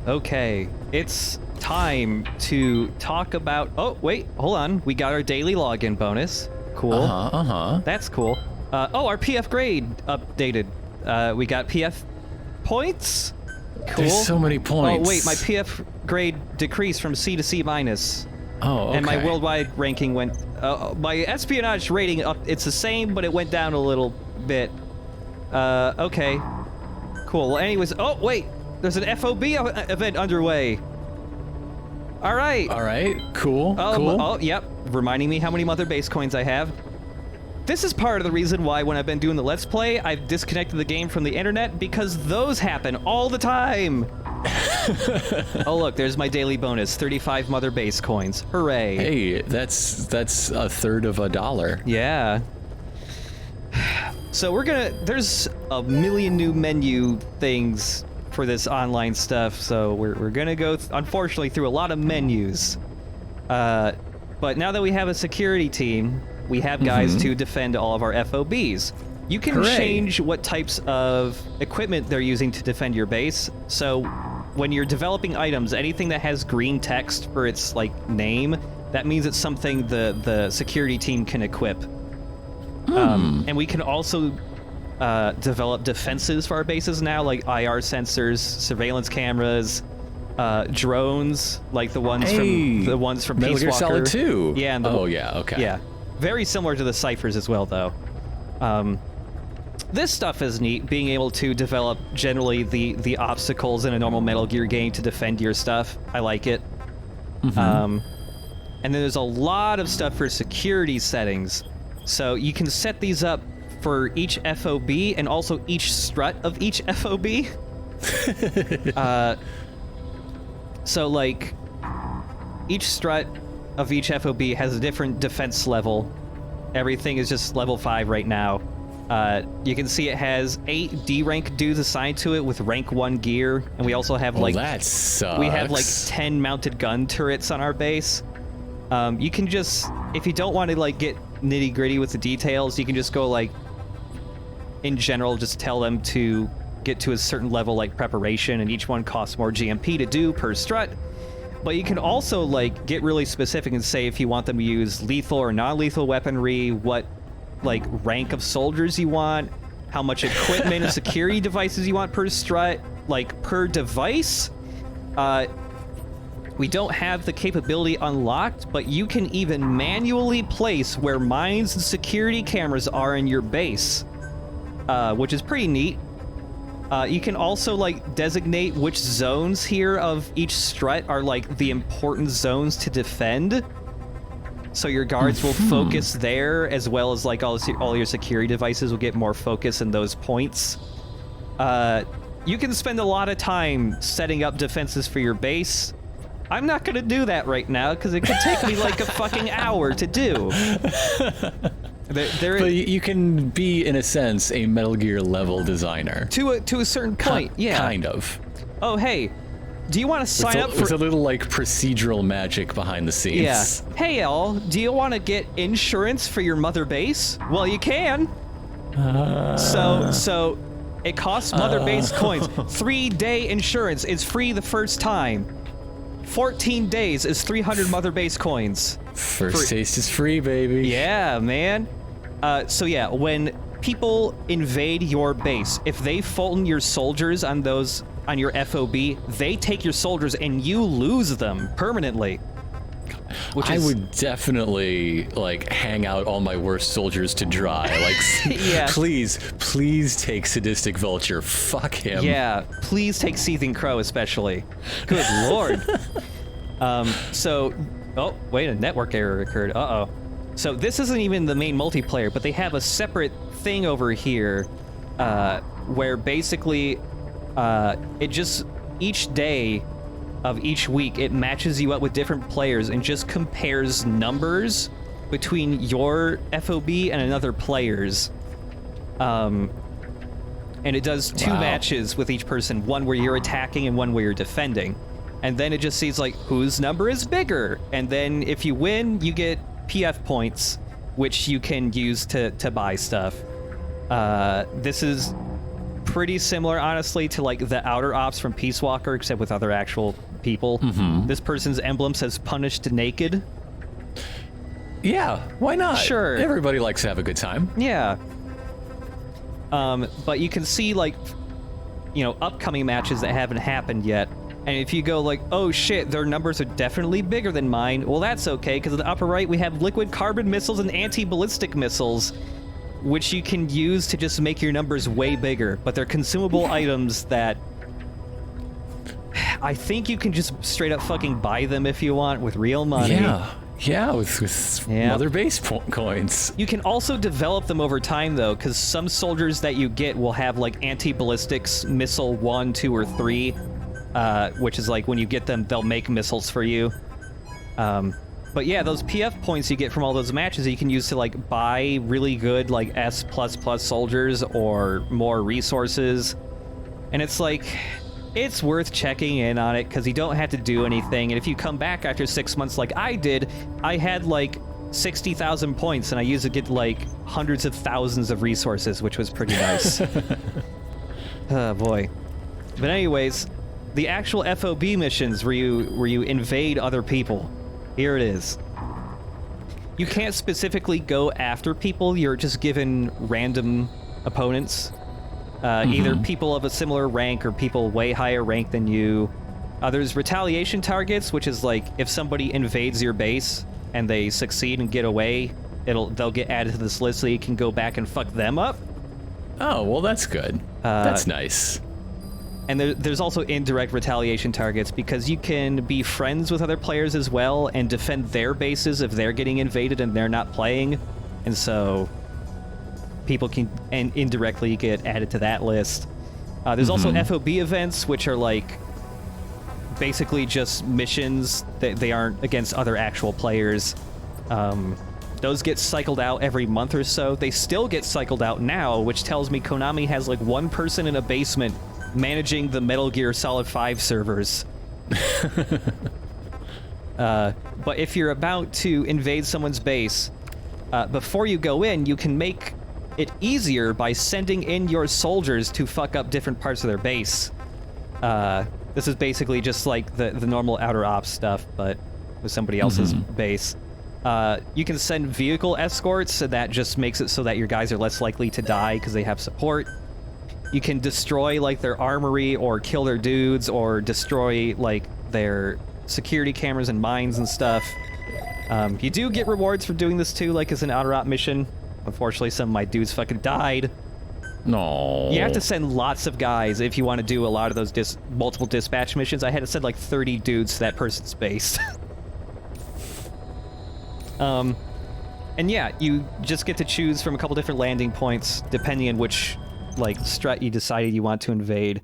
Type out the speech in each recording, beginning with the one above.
Okay, it's time to talk about... Oh, wait, hold on. We got our daily login bonus. Cool. That's cool. Our PF grade updated. We got PF points. Cool. There's so many points. Oh, wait, my PF grade decreased from C to C minus. Oh, okay. And my worldwide ranking went... my espionage rating up. It's the same, but it went down a little bit. Okay. Cool. Well, anyways... Oh, wait. There's an FOB event underway. All right. All right. Cool. Cool. Oh, yep. Reminding me how many Mother Base coins I have. This is part of the reason why when I've been doing the Let's Play, I've disconnected the game from the internet, because those happen all the time. Oh, look, there's my daily bonus, 35 Mother Base coins. Hooray. Hey, that's a third of $1. Yeah. So there's a million new menu things for this online stuff, so we're gonna go, unfortunately, through a lot of menus. But now that we have a security team, we have guys to defend all of our FOBs. You can change what types of equipment they're using to defend your base. So when you're developing items, anything that has green text for its name, that means it's something the security team can equip. And we can also develop defenses for our bases now, like IR sensors, surveillance cameras, drones, like the ones from Metal Peace Gear Walker. Solid 2. Yeah. And okay. Yeah, very similar to the ciphers as well, though. This stuff is neat, being able to develop generally the obstacles in a normal Metal Gear game to defend your stuff. I like it. And then there's a lot of stuff for security settings. So you can set these up for each FOB and also each strut of each FOB. So each strut of each FOB has a different defense level. Everything is just level 5 right now. You can see it has 8 D rank dudes assigned to it with rank 1 gear, and we also have that sucks. We have 10 mounted gun turrets on our base. You can just, if you don't want to get nitty gritty with the details, you can just go in general, just tell them to get to a certain level preparation, and each one costs more GMP to do per strut. But you can also get really specific and say if you want them to use lethal or non-lethal weaponry, what rank of soldiers you want, how much equipment and security devices you want per strut, per device. We don't have the capability unlocked, but you can even manually place where mines and security cameras are in your base, which is pretty neat. You can also designate which zones here of each strut are the important zones to defend. So your guards will focus there, as well as all your security devices will get more focus in those points. You can spend a lot of time setting up defenses for your base. I'm not gonna do that right now because it could take me a fucking hour to do. But you can be, in a sense, a Metal Gear level designer. To a certain point, yeah. Kind of. Oh, hey, do you want to sign up for... With a little, procedural magic behind the scenes. Yeah. Hey, all, do you want to get insurance for your mother base? Well, you can. So it costs Mother Base coins. 3-day insurance is free the first time. 14 days is 300 Mother Base coins. First taste is free, baby. Yeah, man. So yeah, when people invade your base, if they Fulton your soldiers on your FOB, they take your soldiers and you lose them permanently. I would definitely hang out all my worst soldiers to dry. Yeah. Please take Sadistic Vulture. Fuck him. Yeah, please take Seething Crow especially. Good lord. Oh, wait, a network error occurred. Uh-oh. So this isn't even the main multiplayer, but they have a separate thing over here where basically each day of each week, it matches you up with different players and just compares numbers between your FOB and another player's. And it does 2 matches with each person, one where you're attacking and one where you're defending. And then it just sees whose number is bigger. And then if you win, you get PF points, which you can use to buy stuff. This is pretty similar, honestly, to like the outer ops from Peace Walker, except with other actual people. This person's emblem says "punished naked." Yeah, why not? Sure. Everybody likes to have a good time. Yeah. But you can see, like, you know, upcoming matches that haven't happened yet. And if you go like, oh shit, their numbers are definitely bigger than mine, well, that's okay, because in the upper right, we have liquid carbon missiles and anti-ballistic missiles, which you can use to just make your numbers way bigger. But they're consumable items that I think you can just straight up fucking buy them if you want with real money. Yeah, with Mother Base coins. You can also develop them over time, though, because some soldiers that you get will have, like, anti-ballistics missile 1, 2, or 3, which is, like, when you get them, they'll make missiles for you. But yeah, those PF points you get from all those matches you can use to, like, buy really good, like, S++ soldiers or more resources. And it's like, it's worth checking in on it because you don't have to do anything. And if you come back after 6 months like I did, I had like 60,000 points and I used to get like hundreds of thousands of resources, which was pretty nice. Oh boy. But anyways, the actual FOB missions where you invade other people. Here it is. You can't specifically go after people, you're just given random opponents. Either people of a similar rank or people way higher rank than you. There's retaliation targets, which is like if somebody invades your base and they succeed and get away, they'll get added to this list so you can go back and fuck them up. Oh, well, that's good. That's nice. And there's also indirect retaliation targets because you can be friends with other players as well and defend their bases if they're getting invaded and they're not playing. And so people can indirectly get added to that list. There's also FOB events, which are like basically just missions that they aren't against other actual players. Those get cycled out every month or so. They still get cycled out now, which tells me Konami has like one person in a basement managing the Metal Gear Solid 5 servers. But if you're about to invade someone's base, before you go in, you can make it easier by sending in your soldiers to fuck up different parts of their base. This is basically just like the normal outer ops stuff, but with somebody else's base. You can send vehicle escorts, and that just makes it so that your guys are less likely to die because they have support. You can destroy like their armory or kill their dudes or destroy like their security cameras and mines and stuff. You do get rewards for doing this too, like as an outer op mission. Unfortunately, some of my dudes fucking died. No. You have to send lots of guys if you want to do a lot of those multiple dispatch missions. I had to send like 30 dudes to that person's base. And yeah, you just get to choose from a couple different landing points depending on which like strat you decided you want to invade.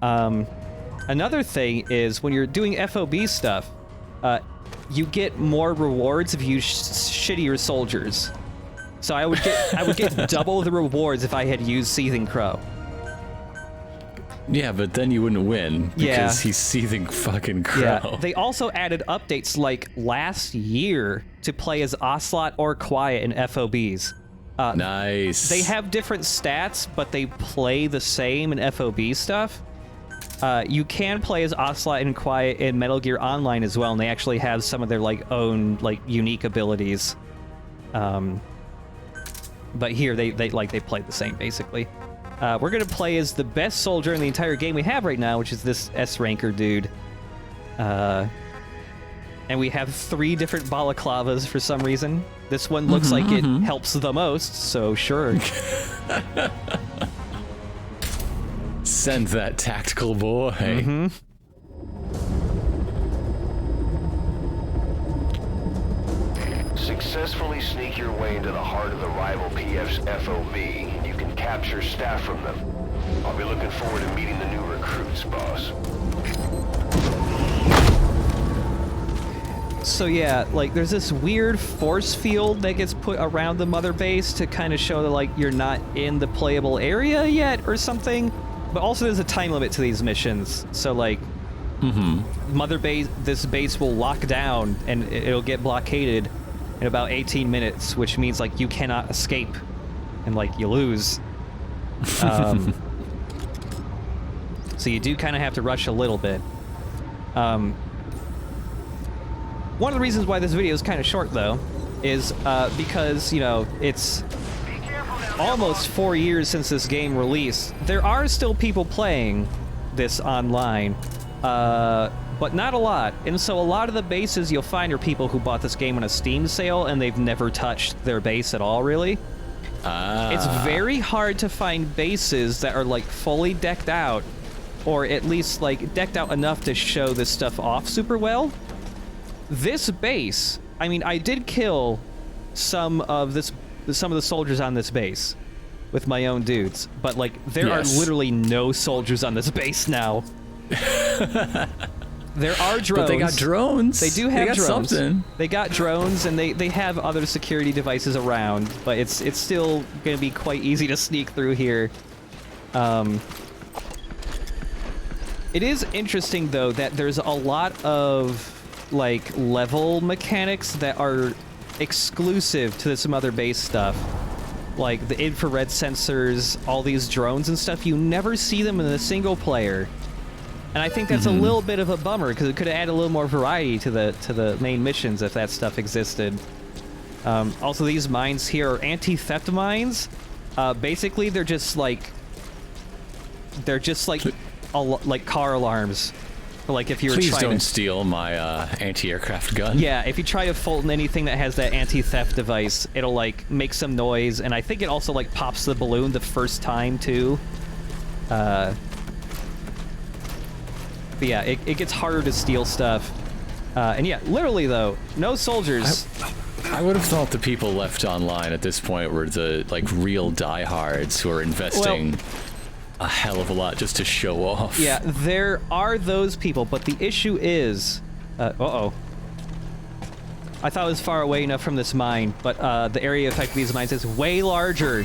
Another thing is when you're doing FOB stuff, you get more rewards if you shittier soldiers. So I would get double the rewards if I had used Seething Crow. Yeah, but then you wouldn't win because he's Seething fucking Crow. Yeah. They also added updates like last year to play as Ocelot or Quiet in FOBs. Nice. They have different stats, but they play the same in FOB stuff. You can play as Ocelot and Quiet in Metal Gear Online as well, and they actually have some of their like own like unique abilities. But here they play the same basically. We're gonna play as the best soldier in the entire game we have right now, which is this S-ranker dude. And we have 3 different balaclavas for some reason. This one looks like it helps the most, so sure. Send that tactical boy. Successfully sneak your way into the heart of the rival PF's FOB, and you can capture staff from them. I'll be looking forward to meeting the new recruits, boss. So yeah, like there's this weird force field that gets put around the mother base to kind of show that like you're not in the playable area yet or something. But also there's a time limit to these missions. So like mother base, this base will lock down and it'll get blockaded in about 18 minutes, which means like you cannot escape and like you lose. So you do kind of have to rush a little bit. One of the reasons why this video is kind of short, though, is because, you know, it's almost 4 years since this game released. There are still people playing this online, but not a lot. And so a lot of the bases you'll find are people who bought this game on a Steam sale and they've never touched their base at all, really. It's very hard to find bases that are, like, fully decked out, or at least, like, decked out enough to show this stuff off super well. This base, I mean, I did kill some of the soldiers on this base with my own dudes, but, like, there are literally no soldiers on this base now. There are drones. But they got drones. They do have drones. Something. They got drones, and they have other security devices around, but it's still going to be quite easy to sneak through here. It is interesting, though, that there's a lot of, like, level mechanics that are exclusive to some other base stuff. Like the infrared sensors, all these drones and stuff, you never see them in the single player. And I think that's a little bit of a bummer, because it could add a little more variety to the main missions if that stuff existed. Also, these mines here are anti-theft mines. Basically, they're just like car alarms. Like if you were Please don't steal my anti-aircraft gun. Yeah, if you try to Fulton anything that has that anti-theft device, it'll like make some noise, and I think it also like pops the balloon the first time too. But yeah, it gets harder to steal stuff. And yeah, literally though, no soldiers. I would have thought the people left online at this point were the like real diehards who are investing a hell of a lot just to show off. Yeah, there are those people, but the issue is, uh-oh. I thought it was far away enough from this mine, but the area effect of these mines is way larger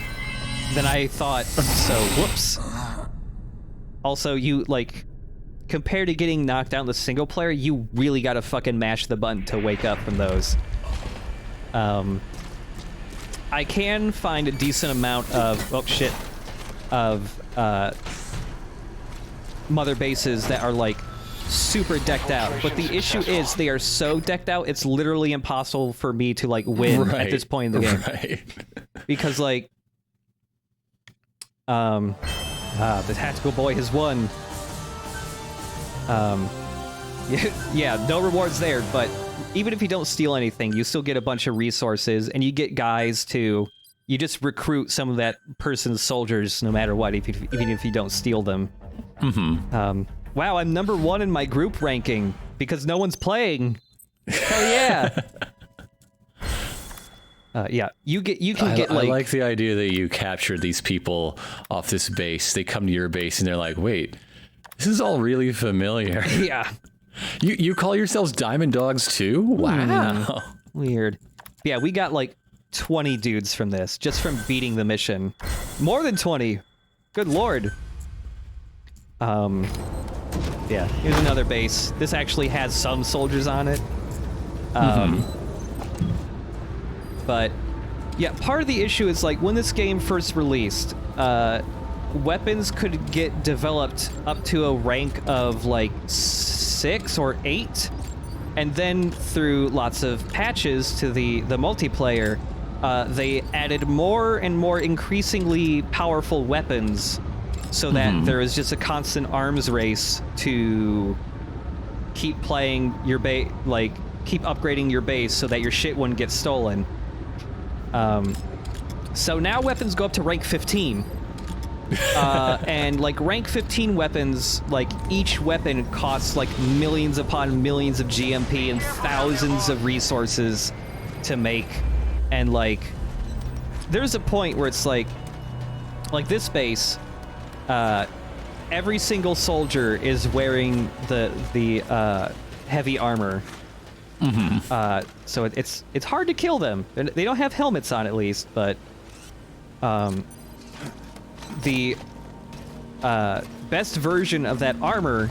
than I thought. So, whoops. Also, you like, compared to getting knocked out in the single player, you really gotta fucking mash the button to wake up from those. I can find a decent amount of, oh shit, of mother bases that are like super decked out, but the issue is they are so decked out it's literally impossible for me to like win at this point in the game. Right. Because like the tactical boy has won. Yeah, no rewards there, but even if you don't steal anything, you still get a bunch of resources, and you get guys to... You just recruit some of that person's soldiers no matter what, even if you don't steal them. Wow, I'm number 1 in my group ranking because no one's playing. Hell yeah! Yeah, you can get like... I like the idea that you captured these people off this base. They come to your base and they're like, wait, this is all really familiar. Yeah. You call yourselves Diamond Dogs too? Wow. Weird. Yeah, we got like 20 dudes from this, just from beating the mission. More than 20. Good lord. Yeah, here's another base. This actually has some soldiers on it. But yeah, part of the issue is like when this game first released, weapons could get developed up to a rank of like 6 or 8, and then through lots of patches to the multiplayer, they added more and more increasingly powerful weapons, so that there is just a constant arms race to keep playing your base, like keep upgrading your base so that your shit wouldn't get stolen. So now weapons go up to rank 15. And like rank 15 weapons, like each weapon costs like millions upon millions of GMP and thousands of resources to make. And like there's a point where it's like this base, every single soldier is wearing the heavy armor. So it's hard to kill them. They don't have helmets on, at least, but the best version of that armor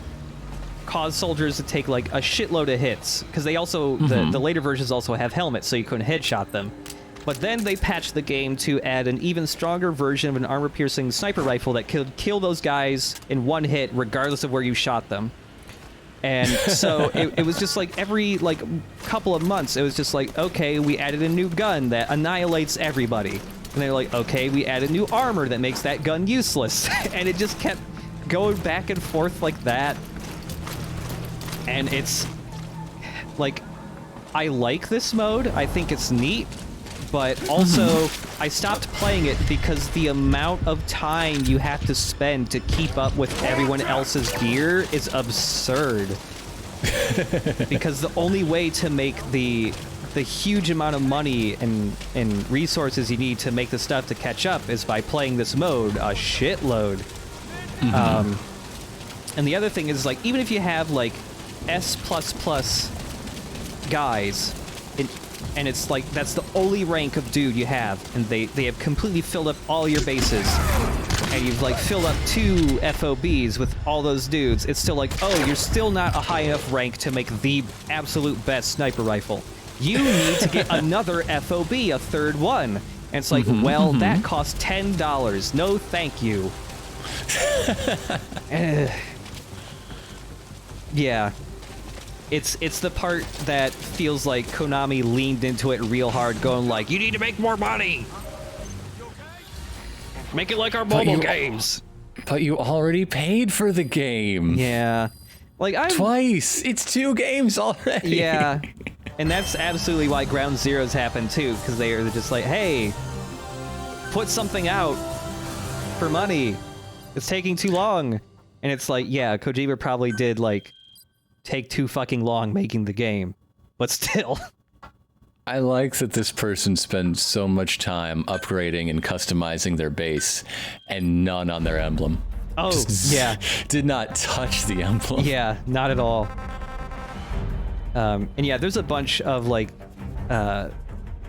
caused soldiers to take like a shitload of hits, because they also the later versions also have helmets, so you couldn't headshot them. But then they patched the game to add an even stronger version of an armor-piercing sniper rifle that could kill those guys in one hit, regardless of where you shot them. And so it was just like every like couple of months, it was just like, okay, we added a new gun that annihilates everybody. And they're like, okay, we added new armor that makes that gun useless. And it just kept going back and forth like that. And it's like, I like this mode. I think it's neat. But also, I stopped playing it because the amount of time you have to spend to keep up with everyone else's gear is absurd. Because the only way to make the huge amount of money and resources you need to make the stuff to catch up is by playing this mode a shitload. And the other thing is, like, even if you have, like, S++ guys, and it's like, that's the only rank of dude you have, and they have completely filled up all your bases, and you've, like, filled up 2 FOBs with all those dudes, it's still like, oh, you're still not a high enough rank to make the absolute best sniper rifle. You need to get another FOB, a third one. And it's like, well, that costs $10. No, thank you. Yeah. It's the part that feels like Konami leaned into it real hard, going like, you need to make more money! Make it like our mobile games! But you already paid for the game! Yeah. Like, Twice! It's 2 games already! Yeah. And that's absolutely why Ground Zeroes happened too, because they're just like, hey, put something out for money. It's taking too long. And it's like, yeah, Kojima probably did, like, take too fucking long making the game. But still. I like that this person spent so much time upgrading and customizing their base and none on their emblem. Oh, yeah. Did not touch the emblem. Yeah, not at all. And yeah, there's a bunch of, like,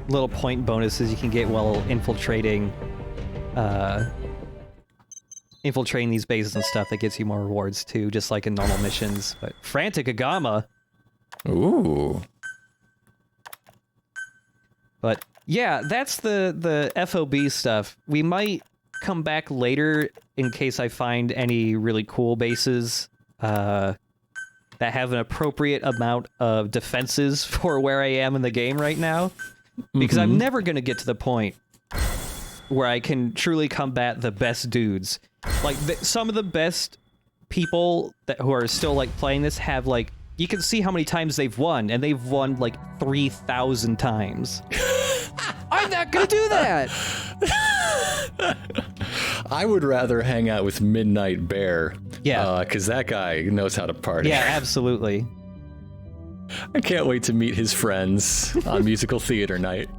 little point bonuses you can get while infiltrating these bases and stuff that gets you more rewards too, just like in normal missions. But Frantic Agama. Ooh. But yeah, that's the FOB stuff. We might come back later in case I find any really cool bases that have an appropriate amount of defenses for where I am in the game right now. Because I'm never going to get to the point where I can truly combat the best dudes. Like, some of the best people who are still, like, playing this have, like, you can see how many times they've won, and they've won, like, 3,000 times. I'm not gonna do that! I would rather hang out with Midnight Bear. Yeah. Because that guy knows how to party. Yeah, absolutely. I can't wait to meet his friends on musical theater night.